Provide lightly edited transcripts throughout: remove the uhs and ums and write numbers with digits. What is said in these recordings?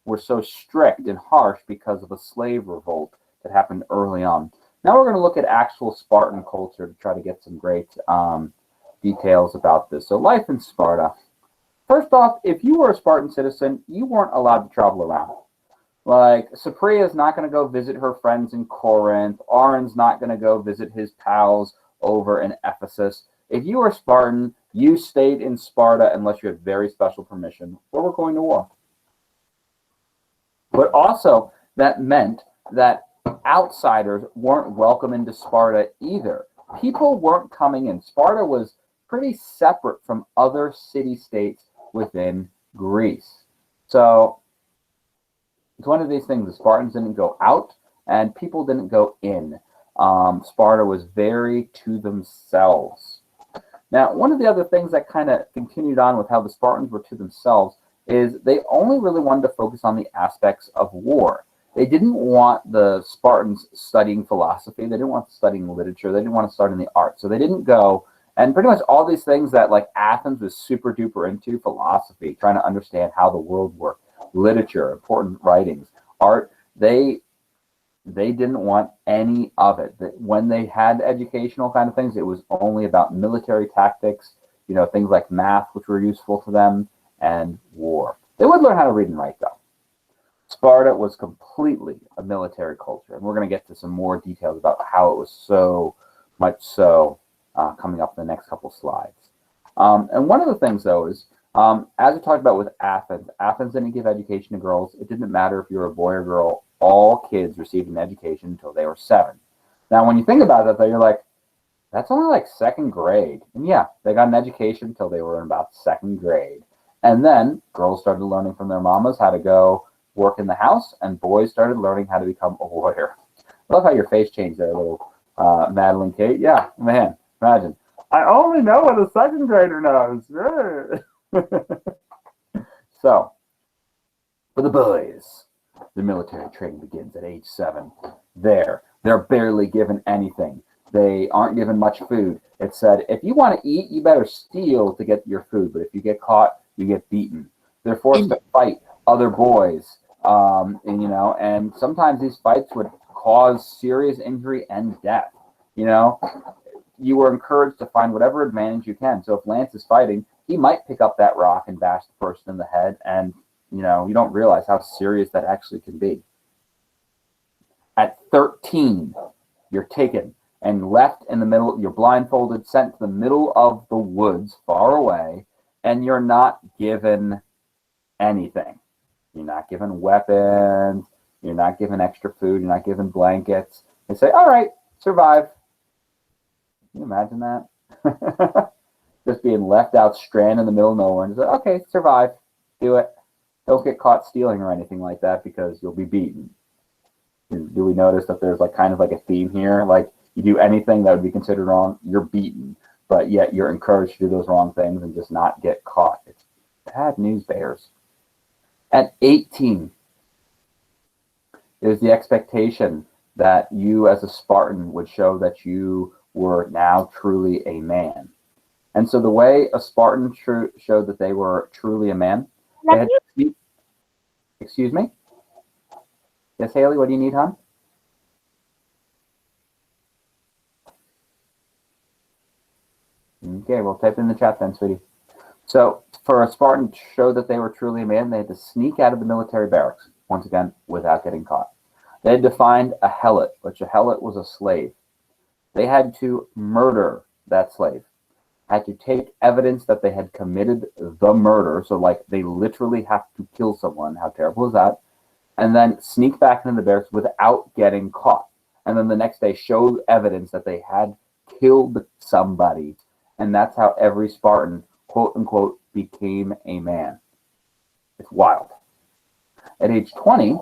were so strict and harsh because of a slave revolt that happened early on. Now we're going to look at actual Spartan culture to try to get some great details about this. So life in Sparta. First off, if you were a Spartan citizen, you weren't allowed to travel around. Like, Cypria is not going to go visit her friends in Corinth. Aaron's not going to go visit his pals over in Ephesus. If you were Spartan, you stayed in Sparta unless you had very special permission or were going to war. But also, that meant that outsiders weren't welcome into Sparta either. People weren't coming in. Sparta was pretty separate from other city-states within Greece. So it's one of these things. The Spartans didn't go out and people didn't go in. Sparta was very to themselves. Now, one of the other things that kind of continued on with how the Spartans were to themselves is they only really wanted to focus on the aspects of war. They didn't want the Spartans studying philosophy. They didn't want studying literature. They didn't want to study the arts. So they didn't go, and pretty much all these things that like Athens was super duper into, philosophy, trying to understand how the world worked, literature, important writings, art, they didn't want any of it. When they had educational kind of things, it was only about military tactics, things like math, which were useful to them, and war. They would learn how to read and write, though. Sparta was completely a military culture, and we're going to get to some more details about how it was so much so coming up in the next couple slides. And one of the things, though, is as we talked about with Athens, Athens didn't give education to girls. It didn't matter if you were a boy or girl. All kids received an education until they were 7. Now, when you think about it, though, you're like, that's only like 2nd grade. And yeah, they got an education until they were in about 2nd grade. And then girls started learning from their mamas how to go work in the house, and boys started learning how to become a lawyer. I love how your face changed there, little Madeline Kate. Yeah, man, imagine. I only know what a 2nd grader knows. So, for the boys, the military training begins at age 7. They're barely given anything. They aren't given much food. It said, if you want to eat, you better steal to get your food. But if you get caught, you get beaten. They're forced to fight other boys. And sometimes these fights would cause serious injury and death. You were encouraged to find whatever advantage you can. So if Lance is fighting, he might pick up that rock and bash the person in the head, and you don't realize how serious that actually can be. At 13, you're taken and left in the middle. You're blindfolded, sent to the middle of the woods, far away, and you're not given anything. You're not given weapons. You're not given extra food. You're not given blankets. They say, all right, survive. Can you imagine that? Just being left out stranded in the middle of nowhere and say, okay, survive. Do it. Don't get caught stealing or anything like that because you'll be beaten. Do we notice that there's kind of a theme here? Like, you do anything that would be considered wrong, you're beaten. But yet you're encouraged to do those wrong things and just not get caught. It's bad news bears. At 18, there's the expectation that you as a Spartan would show that you were now truly a man. And so the way a Spartan showed that they were truly a man, they had to speak. Excuse me? Yes, Haley, what do you need, hon? Okay, we'll type in the chat then, sweetie. So for a Spartan to show that they were truly a man, they had to sneak out of the military barracks, once again, without getting caught. They had to find a helot, which a helot was a slave. They had to murder that slave. Had to take evidence that they had committed the murder, so they literally have to kill someone. How terrible is that? And then sneak back into the barracks without getting caught. And then the next day show evidence that they had killed somebody. And that's how every Spartan, quote unquote, became a man. It's wild. At age 20,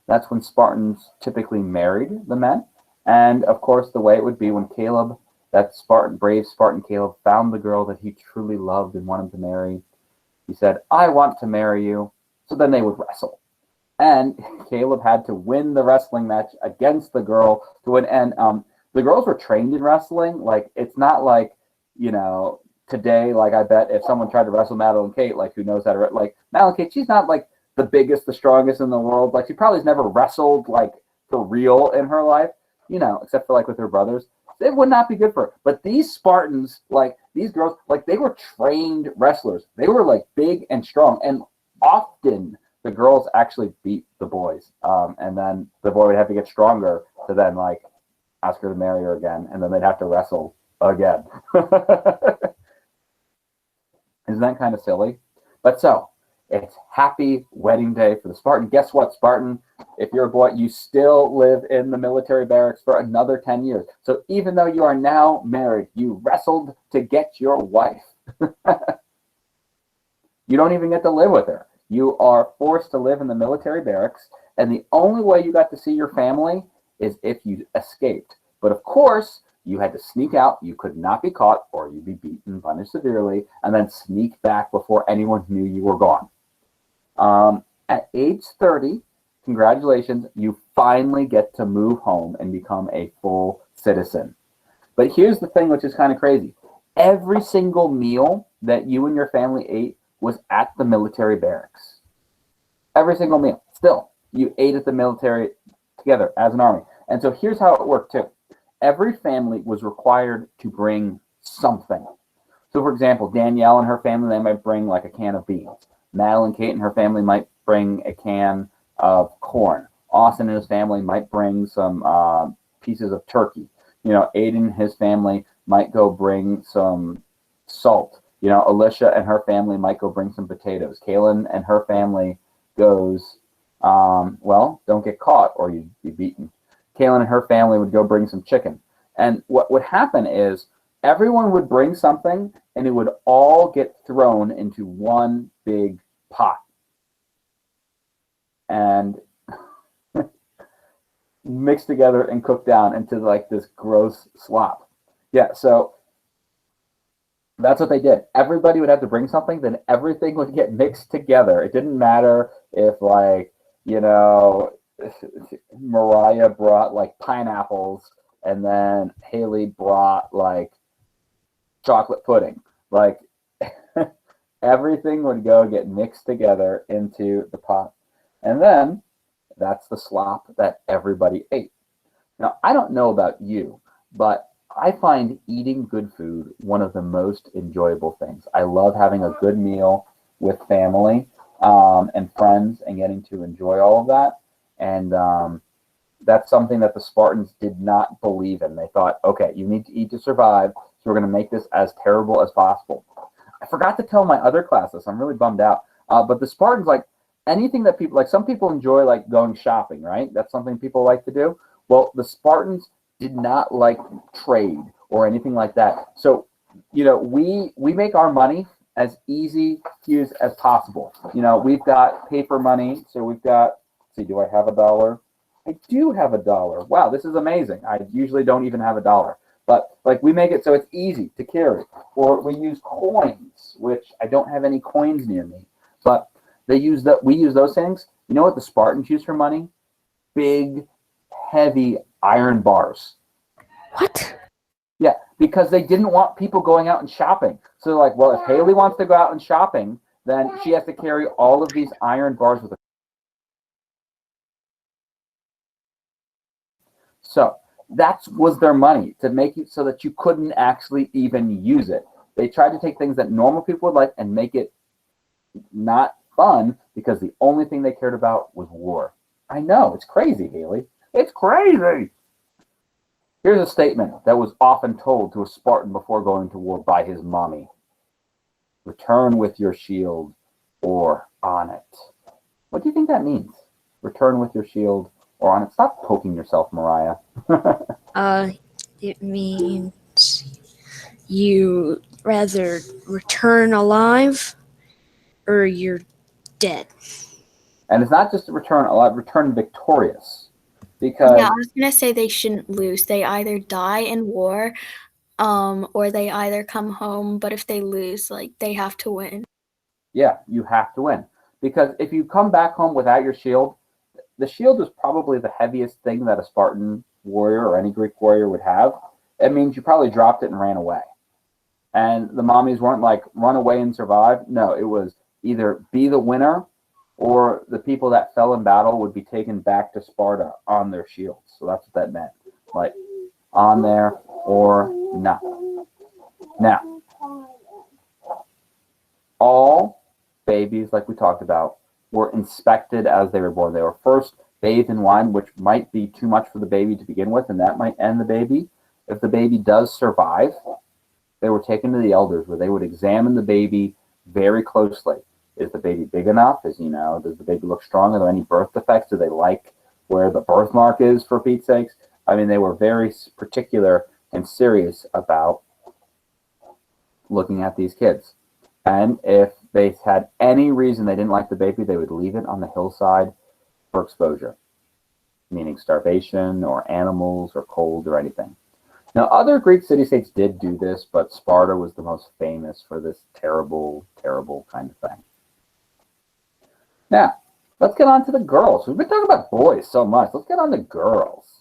that's when Spartans typically married the men. And of course, the way it would be when Caleb, that brave Spartan Caleb, found the girl that he truly loved and wanted to marry, he said, I want to marry you. So then they would wrestle. And Caleb had to win the wrestling match against the girl to win. And the girls were trained in wrestling. It's not today, I bet if someone tried to wrestle Madeline Kate, who knows how to, Madeline Kate, she's not the biggest, the strongest in the world. Like, she probably has never wrestled like for real in her life, except for like with her brothers. It would not be good for her. But these Spartans, like these girls, like they were trained wrestlers. They were like big and strong, and often the girls actually beat the boys. And then the boy would have to get stronger to then like ask her to marry her again, and then they'd have to wrestle again. Isn't that kind of silly? But so, it's happy wedding day for the Spartan. Guess what, Spartan? If you're a boy, you still live in the military barracks for another 10 years. So even though you are now married, you wrestled to get your wife. You don't even get to live with her. You are forced to live in the military barracks, and the only way you got to see your family is if you escaped. But of course, you had to sneak out. You could not be caught, or you'd be beaten, punished severely, and then sneak back before anyone knew you were gone. At age 30, congratulations, you finally get to move home and become a full citizen. But here's the thing, which is kind of crazy. Every single meal that you and your family ate was at the military barracks. Every single meal. Still, you ate at the military together as an army. And so here's how it worked too. Every family was required to bring something. So for example, Danielle and her family, they might bring like a can of beans. Madeline, Kate, and her family might bring a can of corn. Austin and his family might bring some pieces of turkey. Aiden and his family might go bring some salt. Alicia and her family might go bring some potatoes. Kaylin and her family goes, don't get caught or you'd be beaten. Kaylin and her family would go bring some chicken. And what would happen is everyone would bring something and it would all get thrown into one big pot. And mixed together and cooked down into like this gross slop. Yeah, so that's what they did. Everybody would have to bring something, then everything would get mixed together. It didn't matter if Mariah brought like pineapples and then Haley brought like chocolate pudding. Like everything would go get mixed together into the pot. And then that's the slop that everybody ate. Now, I don't know about you, but I find eating good food one of the most enjoyable things. I love having a good meal with family and friends and getting to enjoy all of that. And that's something that the Spartans did not believe in. They thought, okay, you need to eat to survive, so we're going to make this as terrible as possible. I forgot to tell my other classes. I'm really bummed out. But the Spartans, like anything that people, like some people enjoy like going shopping, right? That's something people like to do. Well, the Spartans did not like trade or anything like that. So, we make our money as easy to use as possible. We've got paper money. So we've got, see, do I have $1? I do have $1. Wow, this is amazing. I usually don't even have $1. But like we make it so it's easy to carry. Or we use coins, which I don't have any coins near me. But we use those things. You know what the Spartans use for money? Big, heavy iron bars. What? Yeah, because they didn't want people going out and shopping. So they're like, well, if Haley wants to go out and shopping, then she has to carry all of these iron bars with her. So that was their money, to make it so that you couldn't actually even use it. They tried to take things that normal people would like and make it not fun because the only thing they cared about was war. I know, it's crazy, Haley. It's crazy. Here's a statement that was often told to a Spartan before going to war by his mommy. Return with your shield or on it. What do you think that means? Return with your shield or on it. Stop poking yourself, Mariah. It means you rather return alive or you're dead. And it's not just return alive, return victorious. Because yeah, I was gonna say they shouldn't lose. They either die in war, or they either come home. But if they lose, like they have to win. Yeah, you have to win. Because if you come back home without your shield, the shield is probably the heaviest thing that a Spartan warrior or any Greek warrior would have. It means you probably dropped it and ran away. And the mommies weren't like, run away and survive. No, it was either be the winner or the people that fell in battle would be taken back to Sparta on their shields. So that's what that meant, like on there or not. Now, all babies, like we talked about, were inspected as they were born. They were first bathed in wine, which might be too much for the baby to begin with, and that might end the baby. If the baby does survive, they were taken to the elders where they would examine the baby very closely. Is the baby big enough? Does the baby look strong? Are there any birth defects? Do they like where the birthmark is, for Pete's sakes? I mean, they were very particular and serious about looking at these kids. And if they had any reason they didn't like the baby, they would leave it on the hillside for exposure, meaning starvation or animals or cold or anything. Now, other Greek city-states did do this, but Sparta was the most famous for this terrible, terrible kind of thing. Now, let's get on to the girls. We've been talking about boys so much. Let's get on to girls.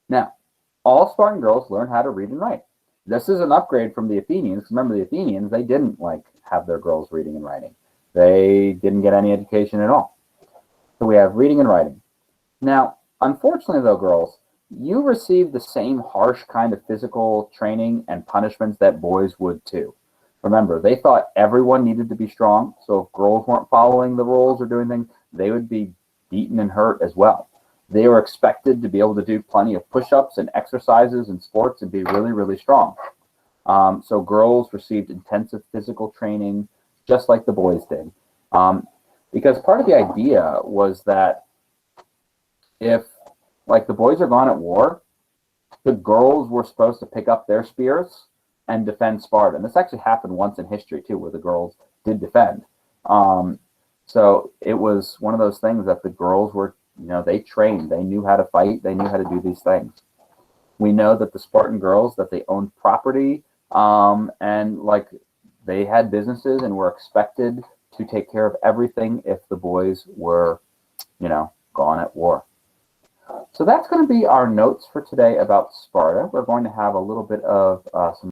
Now, all Spartan girls learn how to read and write. This is an upgrade from the Athenians. Remember, the Athenians, they didn't have their girls reading and writing. They didn't get any education at all. So we have reading and writing. Now, unfortunately, though, girls, you receive the same harsh kind of physical training and punishments that boys would too. Remember, they thought everyone needed to be strong, so if girls weren't following the rules or doing things, they would be beaten and hurt as well. They were expected to be able to do plenty of push-ups and exercises and sports and be really, really strong. So girls received intensive physical training just like the boys did. Because part of the idea was that if, the boys are gone at war, the girls were supposed to pick up their spears and defend Sparta. And this actually happened once in history, too, where the girls did defend. So it was one of those things that the girls were, they trained. They knew how to fight. They knew how to do these things. We know that the Spartan girls, that they owned property, and they had businesses and were expected to take care of everything if the boys were, gone at war. So that's going to be our notes for today about Sparta. We're going to have a little bit of some